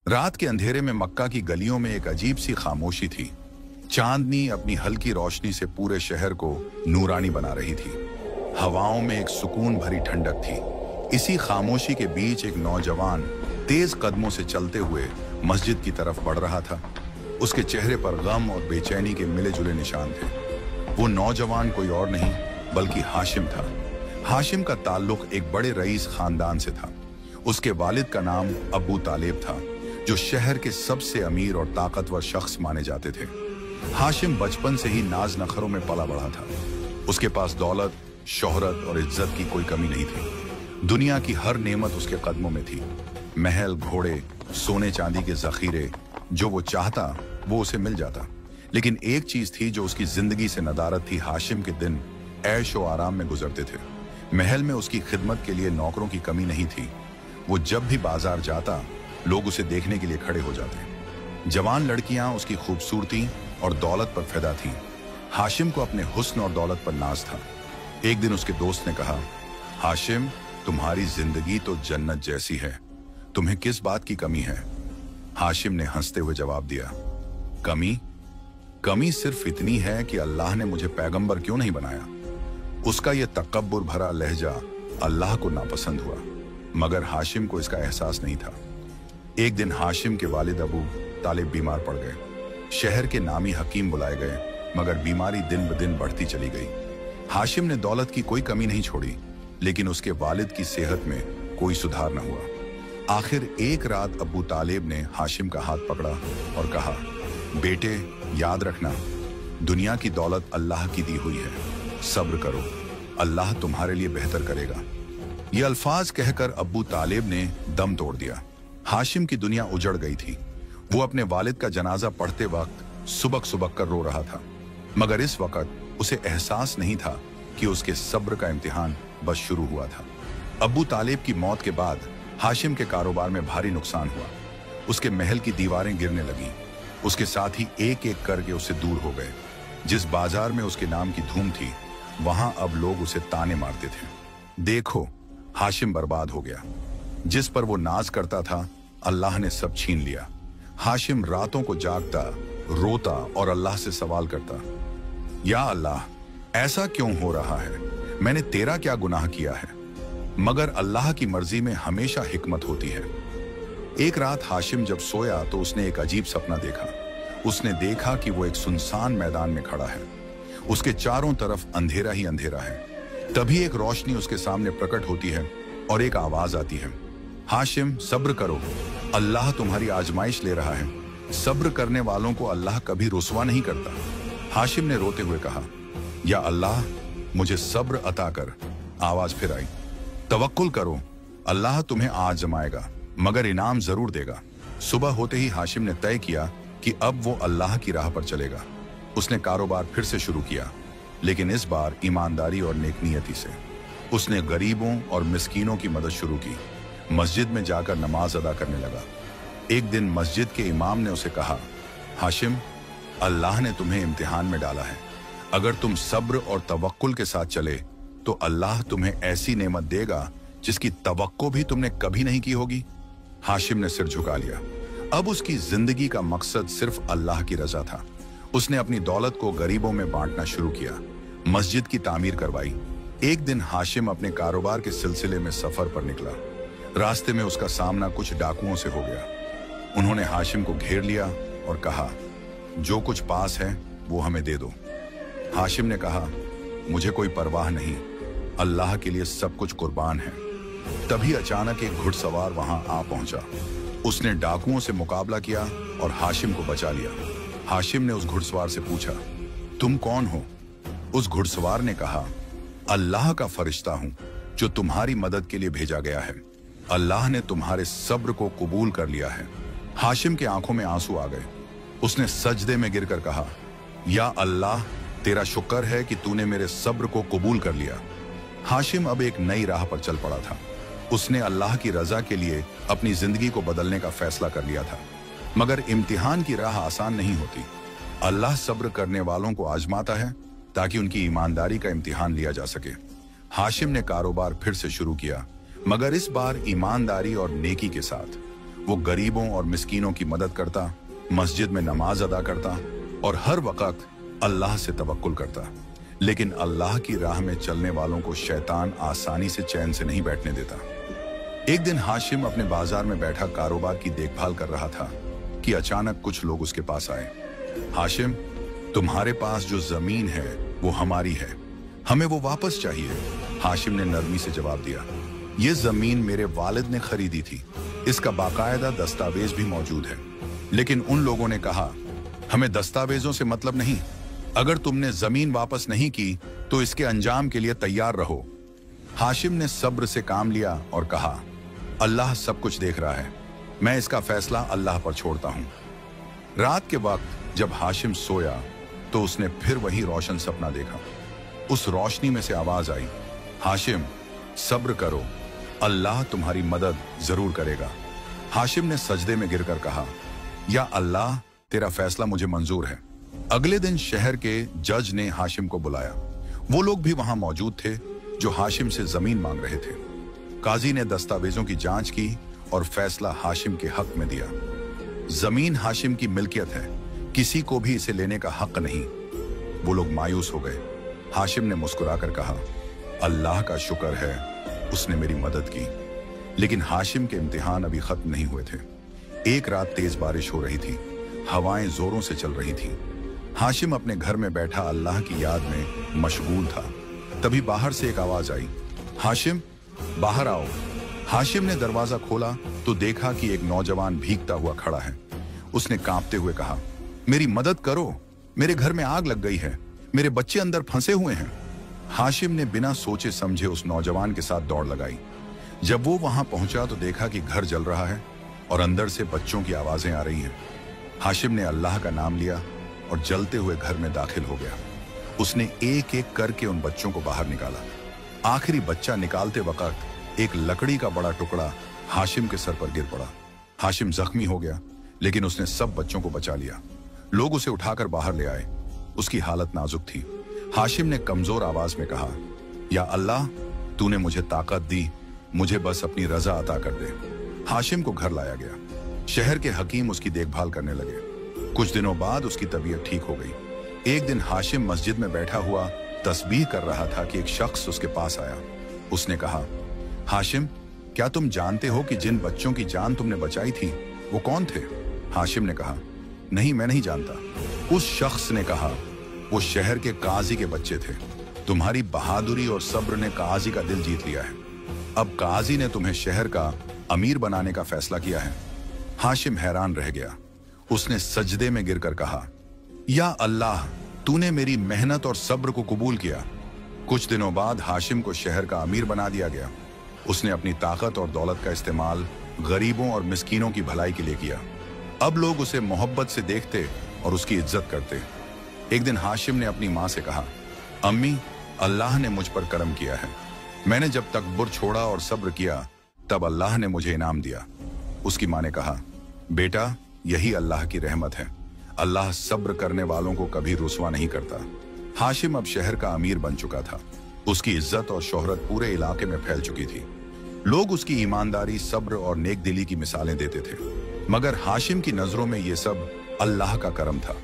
रात के अंधेरे में मक्का की गलियों में एक अजीब सी खामोशी थी। चांदनी अपनी हल्की रोशनी से पूरे शहर को नूरानी बना रही थी। हवाओं में एक सुकून भरी ठंडक थी। इसी खामोशी के बीच एक नौजवान तेज कदमों से चलते हुए मस्जिद की तरफ बढ़ रहा था। उसके चेहरे पर गम और बेचैनी के मिले जुले निशान थे। वो नौजवान कोई और नहीं बल्कि हाशिम था। हाशिम का ताल्लुक एक बड़े रईस खानदान से था। उसके वालिद का नाम अबू तालिब था, जो शहर के सबसे अमीर और ताकतवर शख्स माने जाते थे। हाशिम बचपन से ही नाज नखरों में पला बढ़ा था। उसके पास दौलत, शोहरत और इज्जत की कोई कमी नहीं थी। दुनिया की हर नेमत उसके कदमों में थी। महल, घोड़े, सोने चांदी के जखीरे, जो वो चाहता वो उसे मिल जाता। लेकिन एक चीज थी जो उसकी जिंदगी से नदारत थी। हाशिम के दिन ऐश और आराम में गुजरते थे। महल में उसकी खिदमत के लिए नौकरों की कमी नहीं थी। वो जब भी बाजार जाता लोग उसे देखने के लिए खड़े हो जाते। जवान लड़कियां उसकी खूबसूरती और दौलत पर फिदा थीं। हाशिम को अपने हुस्न और दौलत पर नाज था। एक दिन उसके दोस्त ने कहा, हाशिम, तुम्हारी जिंदगी तो जन्नत जैसी है, तुम्हें किस बात की कमी है? हाशिम ने हंसते हुए जवाब दिया, कमी सिर्फ इतनी है कि अल्लाह ने मुझे पैगंबर क्यों नहीं बनाया। उसका यह तकब्बुर भरा लहजा अल्लाह को नापसंद हुआ, मगर हाशिम को इसका एहसास नहीं था। एक दिन हाशिम के वालिद अबू तालिब बीमार पड़ गए। शहर के नामी हकीम बुलाए गए, मगर बीमारी दिन ब दिन बढ़ती चली गई। हाशिम ने दौलत की कोई कमी नहीं छोड़ी, लेकिन उसके वालिद की सेहत में कोई सुधार न हुआ। आखिर एक रात अबू तालिब ने हाशिम का हाथ पकड़ा और कहा, बेटे, याद रखना, दुनिया की दौलत अल्लाह की दी हुई है, सब्र करो, अल्लाह तुम्हारे लिए बेहतर करेगा। ये अल्फाज कहकर अबू तालिब ने दम तोड़ दिया। हाशिम की दुनिया उजड़ गई थी। वो अपने वालिद का जनाजा पढ़ते वक्त सुबक सुबक कर रो रहा था, मगर इस वक्त उसे एहसास नहीं था कि उसके सब्र का इम्तिहान बस शुरू हुआ था। अबू तालिब की मौत के बाद हाशिम के कारोबार में भारी नुकसान हुआ। उसके महल की दीवारें गिरने लगीं। उसके साथ ही एक एक करके उससे दूर हो गए। जिस बाजार में उसके नाम की धूम थी, वहां अब लोग उसे ताने मारते थे। देखो, हाशिम बर्बाद हो गया। जिस पर वो नाज करता था, अल्लाह ने सब छीन लिया। हाशिम रातों को जागता, रोता और अल्लाह से सवाल करता, या अल्लाह, ऐसा क्यों हो रहा है? मैंने तेरा क्या गुनाह किया है? मगर अल्लाह की मर्जी में हमेशा हिकमत होती है। एक रात हाशिम जब सोया तो उसने एक अजीब सपना देखा। उसने देखा कि वो एक सुनसान मैदान में खड़ा है। उसके चारों तरफ अंधेरा ही अंधेरा है। तभी एक रोशनी उसके सामने प्रकट होती है और एक आवाज आती है, हाशिम, सब्र करो, अल्लाह तुम्हारी आजमाइश ले रहा है। सब्र करने वालों को अल्लाह कभी रुसवा नहीं करता। हाशिम ने रोते हुए कहा, या अल्लाह, मुझे सब्र अता कर। आवाज फिर आई, तवक्कुल करो, अल्लाह तुम्हें आजमाएगा, मगर इनाम जरूर देगा। सुबह होते ही हाशिम ने तय किया कि अब वो अल्लाह की राह पर चलेगा। उसने कारोबार फिर से शुरू किया, लेकिन इस बार ईमानदारी और नेकनियती से। उसने गरीबों और मिस्कीनों की मदद शुरू की। मस्जिद में जाकर नमाज अदा करने लगा। एक दिन मस्जिद के इमाम ने उसे कहा, हाशिम, अल्लाह ने तुम्हें इम्तिहान में डाला है। अगर तुम सब्र और तवक्कुल के साथ चले तो अल्लाह तुम्हें ऐसी नेमत देगा जिसकी तवक्को भी तुमने कभी नहीं की होगी। हाशिम ने सिर झुका लिया। अब उसकी जिंदगी का मकसद सिर्फ अल्लाह की रजा था। उसने अपनी दौलत को गरीबों में बांटना शुरू किया, मस्जिद की तामीर करवाई। एक दिन हाशिम अपने कारोबार के सिलसिले में सफर पर निकला। रास्ते में उसका सामना कुछ डाकुओं से हो गया। उन्होंने हाशिम को घेर लिया और कहा, जो कुछ पास है वो हमें दे दो। हाशिम ने कहा, मुझे कोई परवाह नहीं, अल्लाह के लिए सब कुछ कुर्बान है। तभी अचानक एक घुड़सवार वहां आ पहुंचा। उसने डाकुओं से मुकाबला किया और हाशिम को बचा लिया। हाशिम ने उस घुड़सवार से पूछा, तुम कौन हो? उस घुड़सवार ने कहा, अल्लाह का फरिश्ता हूं जो तुम्हारी मदद के लिए भेजा गया है। अल्लाह ने तुम्हारे सब्र को कबूल कर लिया है। हाशिम के आंखों में आंसू आ गए। उसने सजदे में गिरकर कहा, या अल्लाह, तेरा शुक्र है कि तूने मेरे सब्र को कबूल कर लिया। हाशिम अब एक नई राह पर चल पड़ा था। उसने अल्लाह की रजा के लिए अपनी जिंदगी को बदलने का फैसला कर लिया था। मगर इम्तिहान की राह आसान नहीं होती। अल्लाह सब्र करने वालों को आजमाता है ताकि उनकी ईमानदारी का इम्तिहान लिया जा सके। हाशिम ने कारोबार फिर से शुरू किया, मगर इस बार ईमानदारी और नेकी के साथ। वो गरीबों और मिस्कीनों की मदद करता, मस्जिद में नमाज अदा करता और हर वक्त अल्लाह से तवक्कुल करता। लेकिन अल्लाह की राह में चलने वालों को शैतान आसानी से चैन से नहीं बैठने देता। एक दिन हाशिम अपने बाजार में बैठा कारोबार की देखभाल कर रहा था कि अचानक कुछ लोग उसके पास आए। हाशिम, तुम्हारे पास जो जमीन है वो हमारी है, हमें वो वापस चाहिए। हाशिम ने नरमी से जवाब दिया, ये जमीन मेरे वालिद ने खरीदी थी, इसका बाकायदा दस्तावेज भी मौजूद है। लेकिन उन लोगों ने कहा, हमें दस्तावेजों से मतलब नहीं, अगर तुमने जमीन वापस नहीं की तो इसके अंजाम के लिए तैयार रहो। हाशिम ने सब्र से काम लिया और कहा, अल्लाह सब कुछ देख रहा है, मैं इसका फैसला अल्लाह पर छोड़ता हूं। रात के वक्त जब हाशिम सोया तो उसने फिर वही रोशन सपना देखा। उस रोशनी में से आवाज आई, हाशिम सब्र करो, अल्लाह तुम्हारी मदद जरूर करेगा। हाशिम ने सजदे में गिरकर कहा, या अल्लाह तेरा फैसला मुझे मंजूर है। अगले दिन शहर के जज ने हाशिम को बुलाया। वो लोग भी वहां मौजूद थे जो हाशिम से जमीन मांग रहे थे। काजी ने दस्तावेजों की जांच की और फैसला हाशिम के हक में दिया। जमीन हाशिम की मिल्कियत है, किसी को भी इसे लेने का हक नहीं। वो लोग मायूस हो गए। हाशिम ने मुस्कुराकर कहा, अल्लाह का शुक्र है, उसने मेरी मदद की। लेकिन हाशिम के इम्तिहान अभी खत्म नहीं हुए थे। एक रात तेज बारिश हो रही थी, हवाएं जोरों से चल रही थीं। हाशिम अपने घर में बैठा अल्लाह की याद में मशगूल था। तभी बाहर से एक आवाज आई, हाशिम बाहर आओ। हाशिम ने दरवाजा खोला तो देखा कि एक नौजवान भीगता हुआ खड़ा है। उसने कांपते हुए कहा, मेरी मदद करो, मेरे घर में आग लग गई है, मेरे बच्चे अंदर फंसे हुए हैं। हाशिम ने बिना सोचे समझे उस नौजवान के साथ दौड़ लगाई। जब वो वहां पहुंचा तो देखा कि घर जल रहा है और अंदर से बच्चों की आवाजें आ रही हैं। हाशिम ने अल्लाह का नाम लिया और जलते हुए घर में दाखिल हो गया। उसने एक एक करके उन बच्चों को बाहर निकाला। आखिरी बच्चा निकालते वक्त एक लकड़ी का बड़ा टुकड़ा हाशिम के सर पर गिर पड़ा। हाशिम जख्मी हो गया, लेकिन उसने सब बच्चों को बचा लिया। लोग उसे उठाकर बाहर ले आए। उसकी हालत नाजुक थी। हाशिम ने कमजोर आवाज में कहा, या अल्लाह तूने मुझे ताकत दी, मुझे बस अपनी रजा अता कर दे। हाशिम को घर लाया गया। शहर के हकीम उसकी देखभाल करने लगे। कुछ दिनों बाद उसकी तबीयत ठीक हो गई। एक दिन हाशिम मस्जिद में बैठा हुआ तस्बीह कर रहा था कि एक शख्स उसके पास आया। उसने कहा, हाशिम क्या तुम जानते हो कि जिन बच्चों की जान तुमने बचाई थी वो कौन थे? हाशिम ने कहा, नहीं मैं नहीं जानता। उस शख्स ने कहा, वो शहर के काजी के बच्चे थे। तुम्हारी बहादुरी और सब्र ने काजी का दिल जीत लिया है। अब काजी ने तुम्हें शहर का अमीर बनाने का फैसला किया है। हाशिम हैरान रह गया। उसने सजदे में गिरकर कहा, या अल्लाह तूने मेरी मेहनत और सब्र को कबूल किया। कुछ दिनों बाद हाशिम को शहर का अमीर बना दिया गया। उसने अपनी ताकत और दौलत का इस्तेमाल गरीबों और मिस्कीनों की भलाई के लिए किया। अब लोग उसे मोहब्बत से देखते और उसकी इज्जत करते। एक दिन हाशिम ने अपनी माँ से कहा, अम्मी अल्लाह ने मुझ पर करम किया है। मैंने जब तकब्बुर छोड़ा और सब्र किया तब अल्लाह ने मुझे इनाम दिया। उसकी माँ ने कहा, बेटा यही अल्लाह की रहमत है, अल्लाह सब्र करने वालों को कभी रुसवा नहीं करता। हाशिम अब शहर का अमीर बन चुका था। उसकी इज्जत और शोहरत पूरे इलाके में फैल चुकी थी। लोग उसकी ईमानदारी, सब्र और नेक दिली की मिसालें देते थे। मगर हाशिम की नजरों में यह सब अल्लाह का करम था।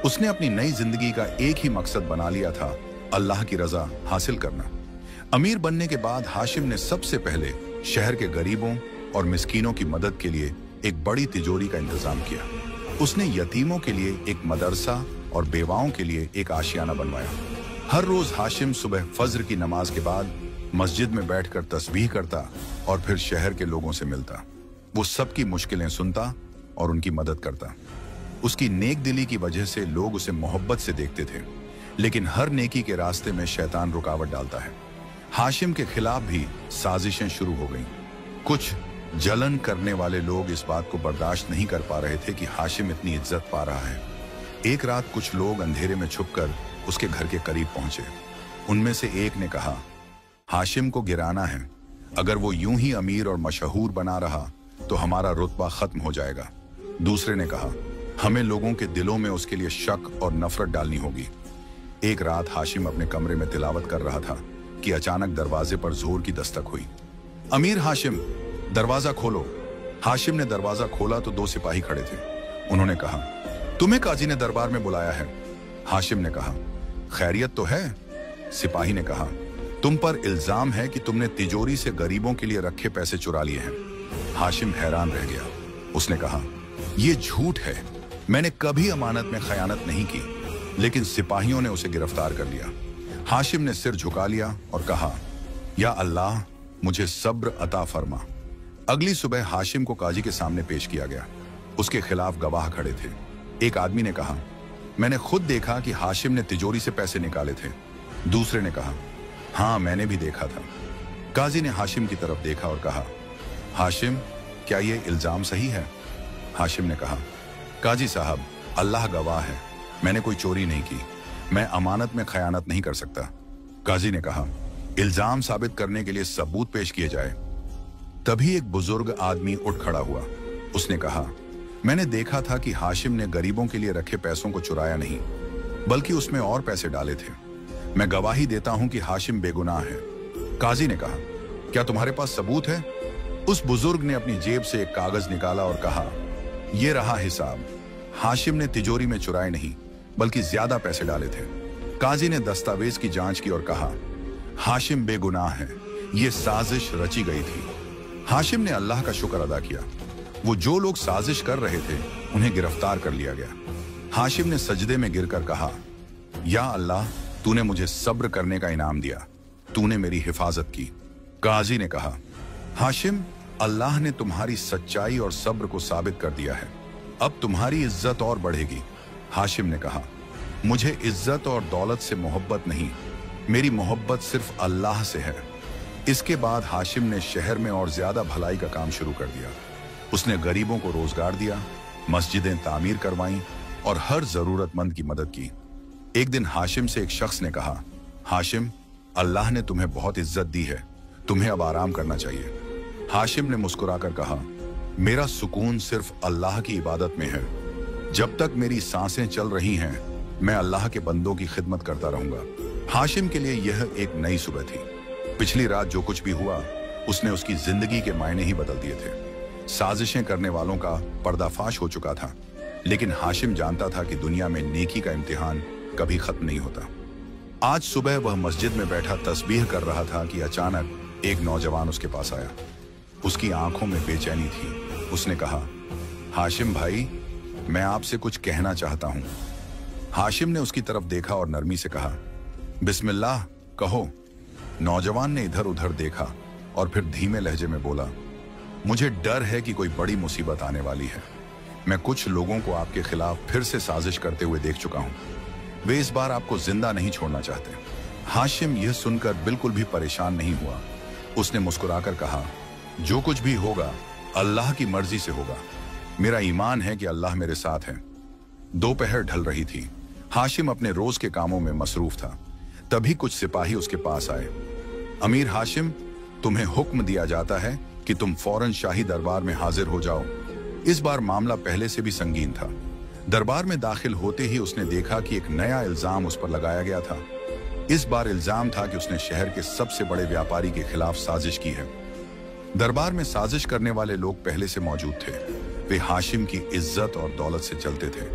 उसने अपनी नई जिंदगी का एक ही मकसद बना लिया था, अल्लाह की रजा हासिल करना। अमीर बनने के बाद हाशिम ने सबसे पहले शहर के गरीबों और मिस्कीनों की मदद के लिए एक बड़ी तिजोरी का इंतजाम किया। उसने यतीमों के लिए एक मदरसा और बेवाओं के लिए एक आशियाना बनवाया। हर रोज हाशिम सुबह फज्र की नमाज के बाद मस्जिद में बैठकर तस्बीह करता और फिर शहर के लोगों से मिलता। वो सबकी मुश्किलें सुनता और उनकी मदद करता। उसकी नेक दिली की वजह से लोग उसे मोहब्बत से देखते थे। लेकिन हर नेकी के रास्ते में शैतान रुकावट डालता है। हाशिम के खिलाफ भी साजिशें शुरू हो गईं। कुछ जलन करने वाले लोग इस बात को बर्दाश्त नहीं कर पा रहे थे कि हाशिम इतनी इज्जत पा रहा है। एक रात कुछ लोग अंधेरे में छुपकर उसके घर के करीब पहुंचे। उनमें से एक ने कहा, हाशिम को गिराना है, अगर वो यूं ही अमीर और मशहूर बना रहा तो हमारा रुतबा खत्म हो जाएगा। दूसरे ने कहा, हमें लोगों के दिलों में उसके लिए शक और नफरत डालनी होगी। एक रात हाशिम अपने कमरे में तिलावत कर रहा था कि अचानक दरवाजे पर जोर की दस्तक हुई। अमीर हाशिम, दरवाजा खोलो। हाशिम ने दरवाजा खोला तो 2 सिपाही खड़े थे। उन्होंने कहा, तुम्हें काजी ने दरबार में बुलाया है। हाशिम ने कहा, खैरियत तो है? सिपाही ने कहा, तुम पर इल्जाम है कि तुमने तिजोरी से गरीबों के लिए रखे पैसे चुरा लिए हैं। हाशिम हैरान रह गया। उसने कहा, यह झूठ है, मैंने कभी अमानत में खयानत नहीं की। लेकिन सिपाहियों ने उसे गिरफ्तार कर लिया। हाशिम ने सिर झुका लिया और कहा, या अल्लाह, मुझे सब्र अता फरमा। अगली सुबह हाशिम को काजी के सामने पेश किया गया। उसके खिलाफ गवाह खड़े थे। एक आदमी ने कहा, मैंने खुद देखा कि हाशिम ने तिजोरी से पैसे निकाले थे। दूसरे ने कहा, हाँ, मैंने भी देखा था। काजी ने हाशिम की तरफ देखा और कहा, हाशिम, क्या यह इल्जाम सही है? हाशिम ने कहा, काजी साहब, अल्लाह गवाह है, मैंने कोई चोरी नहीं की। मैं अमानत में खयानत नहीं कर सकता। काजी ने कहा, इल्जाम साबित करने के लिए सबूत पेश किए जाए। तभी एक बुजुर्ग आदमी उठ खड़ा हुआ। उसने कहा, मैंने देखा था कि हाशिम ने गरीबों के लिए रखे पैसों को चुराया नहीं, बल्कि उसमें और पैसे डाले थे। मैं गवाही देता हूं कि हाशिम बेगुनाह है। काजी ने कहा, क्या तुम्हारे पास सबूत है? उस बुजुर्ग ने अपनी जेब से एक कागज निकाला और कहा, यह रहा हिसाब। हाशिम ने तिजोरी में चुराए नहीं, बल्कि ज्यादा पैसे डाले थे। काजी ने दस्तावेज की जांच की और कहा, हाशिम बेगुनाह है, यह साजिश रची गई थी। हाशिम ने अल्लाह का शुक्र अदा किया। वो जो लोग साजिश कर रहे थे उन्हें गिरफ्तार कर लिया गया। हाशिम ने सजदे में गिरकर कहा, या अल्लाह, तूने मुझे सब्र करने का इनाम दिया, तूने मेरी हिफाजत की। काजी ने कहा, हाशिम, अल्लाह ने तुम्हारी सच्चाई और सब्र को साबित कर दिया है, अब तुम्हारी इज्जत और बढ़ेगी। हाशिम ने कहा, मुझे इज्जत और दौलत से मोहब्बत नहीं, मेरी मोहब्बत सिर्फ अल्लाह से है। इसके बाद हाशिम ने शहर में और ज्यादा भलाई का काम शुरू कर दिया। उसने गरीबों को रोजगार दिया, मस्जिदें तामीर करवाईं और हर जरूरतमंद की मदद की। एक दिन हाशिम से एक शख्स ने कहा, हाशिम, अल्लाह ने तुम्हें बहुत इज्जत दी है, तुम्हें अब आराम करना चाहिए। हाशिम ने मुस्कुराकर कहा, मेरा सुकून सिर्फ अल्लाह की इबादत में है। जब तक मेरी सांसें चल रही हैं, मैं अल्लाह के बंदों की खिदमत करता रहूंगा। हाशिम के लिए यह एक नई सुबह थी। पिछली रात जो कुछ भी हुआ, उसने उसकी जिंदगी के मायने ही बदल दिए थे। साजिशें करने वालों का पर्दाफाश हो चुका था, लेकिन हाशिम जानता था कि दुनिया में नेकी का इम्तिहान कभी खत्म नहीं होता। आज सुबह वह मस्जिद में बैठा तस्बीह कर रहा था कि अचानक एक नौजवान उसके पास आया। उसकी आंखों में बेचैनी थी। उसने कहा, हाशिम भाई, मैं आपसे कुछ कहना चाहता हूं। हाशिम ने उसकी तरफ देखा और नरमी से कहा, बिस्मिल्लाह, कहो। नौजवान ने इधर उधर देखा और फिर धीमे लहजे में बोला, मुझे डर है कि कोई बड़ी मुसीबत आने वाली है। मैं कुछ लोगों को आपके खिलाफ फिर से साजिश करते हुए देख चुका हूं। वे इस बार आपको जिंदा नहीं छोड़ना चाहते। हाशिम यह सुनकर बिल्कुल भी परेशान नहीं हुआ। उसने मुस्कुराकर कहा, जो कुछ भी होगा अल्लाह की मर्जी से होगा। मेरा ईमान है कि अल्लाह मेरे साथ है। दोपहर ढल रही थी। हाशिम अपने रोज के कामों में मसरूफ था। तभी कुछ सिपाही उसके पास आए। अमीर हाशिम, तुम्हें हुक्म दिया जाता है कि तुम फौरन शाही दरबार में हाजिर हो जाओ। इस बार मामला पहले से भी संगीन था। दरबार में दाखिल होते ही उसने देखा कि एक नया इल्जाम उस पर लगाया गया था। इस बार इल्जाम था कि उसने शहर के सबसे बड़े व्यापारी के खिलाफ साजिश की है। दरबार में साजिश करने वाले लोग पहले से मौजूद थे। वे हाशिम की इज्जत और दौलत से चलते थे।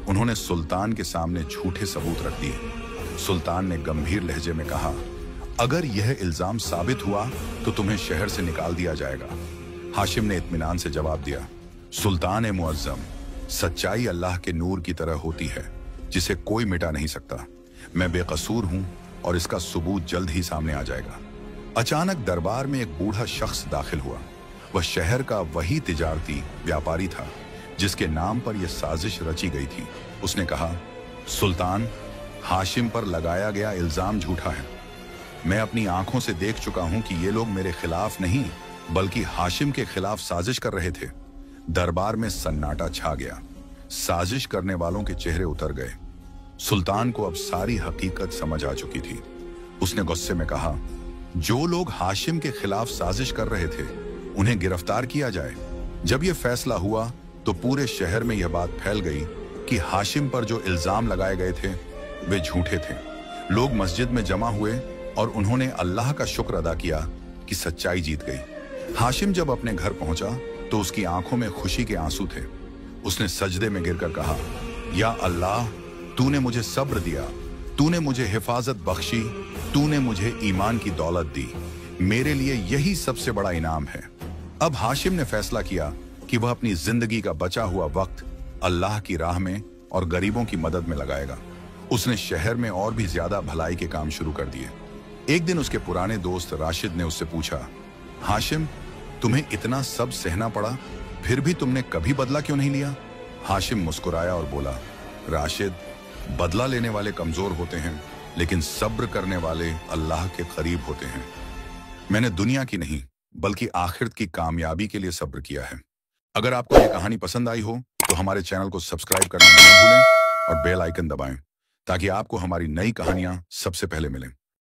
उन्होंने सुल्तान के सामने झूठे सबूत रख दिए। सुल्तान ने गंभीर लहजे में कहा, अगर यह इल्जाम साबित हुआ तो तुम्हें शहर से निकाल दिया जाएगा। हाशिम ने इत्मीनान से जवाब दिया, सुल्तान मुअज्जम, सच्चाई अल्लाह के नूर की तरह होती है जिसे कोई मिटा नहीं सकता। मैं बेकसूर हूं और इसका सबूत जल्द ही सामने आ जाएगा। अचानक दरबार में एक बूढ़ा शख्स दाखिल हुआ। वह शहर का वही तिजारती व्यापारी था जिसके नाम पर यह साजिश रची गई थी। उसने कहा, सुल्तान, हाशिम पर लगाया गया इल्जाम झूठा है। मैं अपनी आंखों से देख चुका हूं कि ये लोग मेरे खिलाफ नहीं बल्कि हाशिम के खिलाफ साजिश कर रहे थे। दरबार में सन्नाटा छा गया। साजिश करने वालों के चेहरे उतर गए। सुल्तान को अब सारी हकीकत समझ आ चुकी थी। उसने गुस्से में कहा, जो लोग हाशिम के खिलाफ साजिश कर रहे थे उन्हें गिरफ्तार किया जाए। जब यह फैसला हुआ तो पूरे शहर में यह बात फैल गई कि हाशिम पर जो इल्जाम लगाए गए थे वे झूठे थे। लोग मस्जिद में जमा हुए और उन्होंने अल्लाह का शुक्र अदा किया कि सच्चाई जीत गई। हाशिम जब अपने घर पहुंचा तो उसकी आंखों में खुशी के आंसू थे। उसने सजदे में गिरकर कहा, या अल्लाह, तूने मुझे सब्र दिया, तूने मुझे हिफाजत बख्शी, तूने मुझे ईमान की दौलत दी। मेरे लिए यही सबसे बड़ा इनाम है। अब हाशिम ने फैसला किया कि वह अपनी जिंदगी का बचा हुआ वक्त अल्लाह की राह में और गरीबों की मदद में लगाएगा। उसने शहर में और भी ज्यादा भलाई के काम शुरू कर दिए। एक दिन उसके पुराने दोस्त राशिद ने उससे पूछा, हाशिम, तुम्हें इतना सब सहना पड़ा, फिर भी तुमने कभी बदला क्यों नहीं लिया? हाशिम मुस्कुराया और बोला, राशिद, बदला लेने वाले कमजोर होते हैं, लेकिन सब्र करने वाले अल्लाह के करीब होते हैं। मैंने दुनिया की नहीं बल्कि आखिरत की कामयाबी के लिए सब्र किया है। अगर आपको ये कहानी पसंद आई हो तो हमारे चैनल को सब्सक्राइब करना न भूलें और बेल आइकन दबाएं ताकि आपको हमारी नई कहानियां सबसे पहले मिलें।